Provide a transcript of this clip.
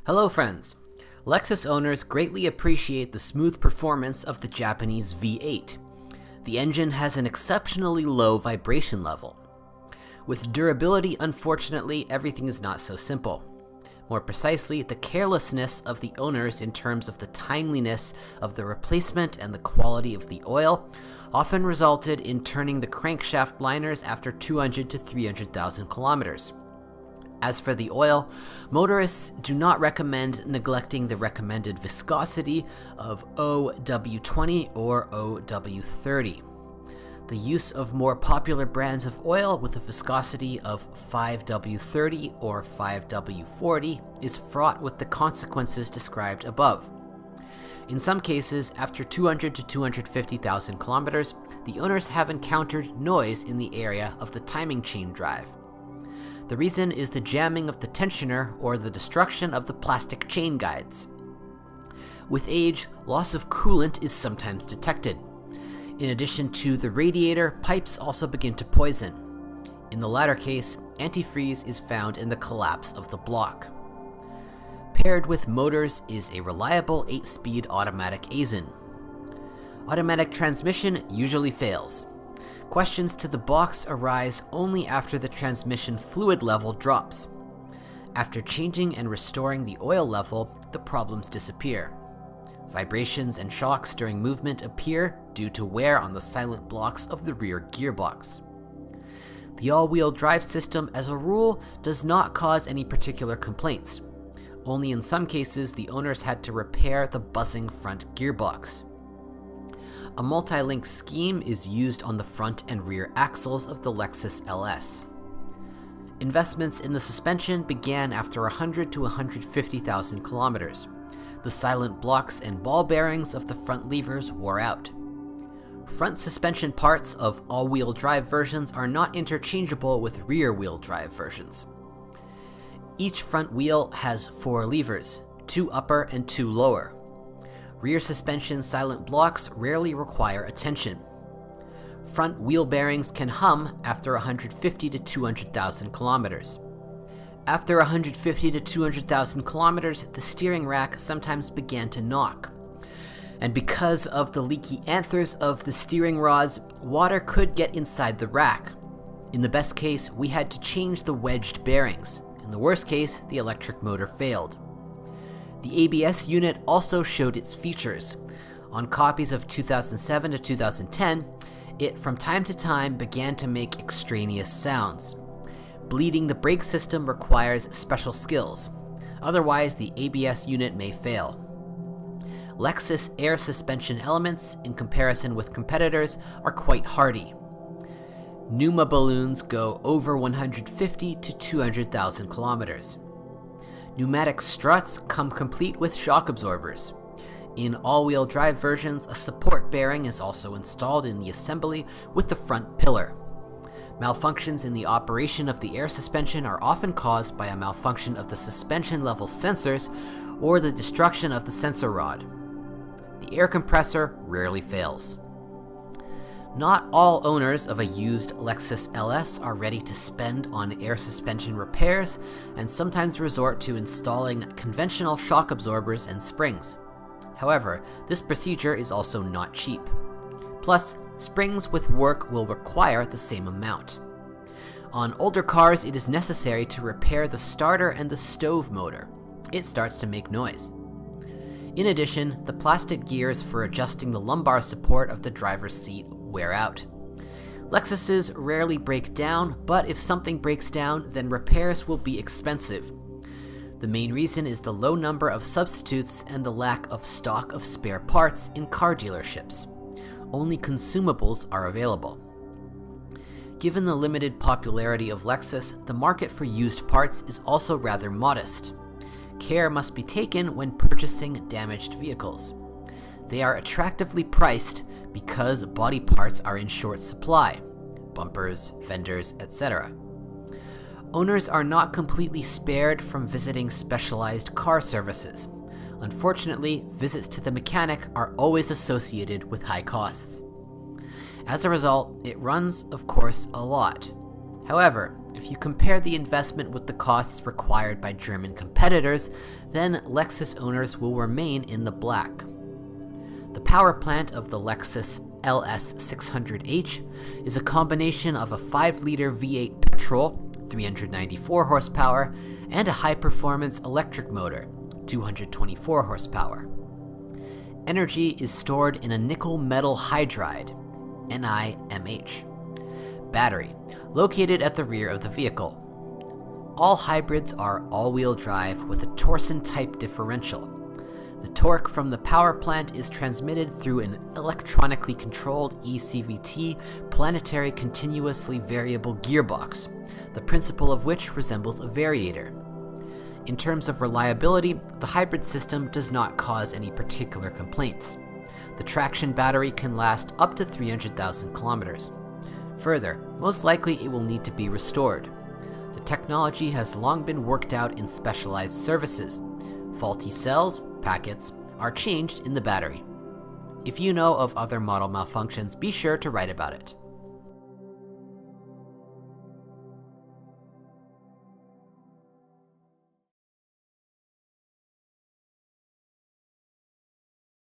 Hello friends! Lexus owners greatly appreciate the smooth performance of the Japanese V8. The engine has an exceptionally low vibration level. With durability, unfortunately, everything is not so simple. More precisely, the carelessness of the owners in terms of the timeliness of the replacement and the quality of the oil often resulted in turning the crankshaft liners after 200 to 300,000 kilometers. As for the oil, motorists do not recommend neglecting the recommended viscosity of OW20 or OW30. The use of more popular brands of oil with a viscosity of 5W30 or 5W40 is fraught with the consequences described above. In some cases, after 200 to 250,000 kilometers, the owners have encountered noise in the area of the timing chain drive. The reason is the jamming of the tensioner or the destruction of the plastic chain guides. With age, loss of coolant is sometimes detected. In addition to the radiator, pipes also begin to poison. In the latter case, antifreeze is found in the collapse of the block. Paired with motors is a reliable 8-speed automatic ASIN. Automatic transmission usually fails. Questions to the box arise only after the transmission fluid level drops. After changing and restoring the oil level, the problems disappear. Vibrations and shocks during movement appear due to wear on the silent blocks of the rear gearbox. The all-wheel drive system, as a rule, does not cause any particular complaints. Only in some cases, the owners had to repair the buzzing front gearbox. A multi-link scheme is used on the front and rear axles of the Lexus LS. Investments in the suspension began after 100 to 150,000 kilometers. The silent blocks and ball bearings of the front levers wore out. Front suspension parts of all-wheel drive versions are not interchangeable with rear-wheel drive versions. Each front wheel has 4 levers, 2 upper and 2 lower. Rear suspension silent blocks rarely require attention. Front wheel bearings can hum after 150 to 200,000 kilometers. After 150 to 200,000 kilometers, the steering rack sometimes began to knock. And because of the leaky anthers of the steering rods, water could get inside the rack. In the best case, we had to change the wedged bearings. In the worst case, the electric motor failed. The ABS unit also showed its features. On copies of 2007 to 2010, it from time to time began to make extraneous sounds. Bleeding the brake system requires special skills. Otherwise, the ABS unit may fail. Lexus air suspension elements, in comparison with competitors, are quite hardy. Pneuma balloons go over 150 to 200,000 kilometers. Pneumatic struts come complete with shock absorbers. In all-wheel drive versions, a support bearing is also installed in the assembly with the front pillar. Malfunctions in the operation of the air suspension are often caused by a malfunction of the suspension level sensors or the destruction of the sensor rod. The air compressor rarely fails. Not all owners of a used Lexus LS are ready to spend on air suspension repairs and sometimes resort to installing conventional shock absorbers and springs. However, this procedure is also not cheap. Plus, springs with work will require the same amount. On older cars, it is necessary to repair the starter and the stove motor. It starts to make noise. In addition, the plastic gears for adjusting the lumbar support of the driver's seat wear out. Lexuses rarely break down, but if something breaks down, then repairs will be expensive. The main reason is the low number of substitutes and the lack of stock of spare parts in car dealerships. Only consumables are available. Given the limited popularity of Lexus, the market for used parts is also rather modest. Care must be taken when purchasing damaged vehicles. They are attractively priced because body parts are in short supply, bumpers, fenders, etc. Owners are not completely spared from visiting specialized car services. Unfortunately, visits to the mechanic are always associated with high costs. As a result, it runs, of course, a lot. However, If you compare the investment with the costs required by German competitors, then Lexus owners will remain in the black. The power plant of the Lexus LS600H is a combination of a 5-liter V8 petrol, 394 horsepower, and a high-performance electric motor, 224 horsepower. Energy is stored in a nickel metal hydride, NiMH, battery, located at the rear of the vehicle. All hybrids are all-wheel drive with a Torsen-type differential. The torque from the power plant is transmitted through an electronically controlled ECVT planetary continuously variable gearbox, the principle of which resembles a variator. In terms of reliability, the hybrid system does not cause any particular complaints. The traction battery can last up to 300,000 kilometers. Further, most likely it will need to be restored. The technology has long been worked out in specialized services. Faulty cells, packets, are changed in the battery. If you know of other model malfunctions, be sure to write about it.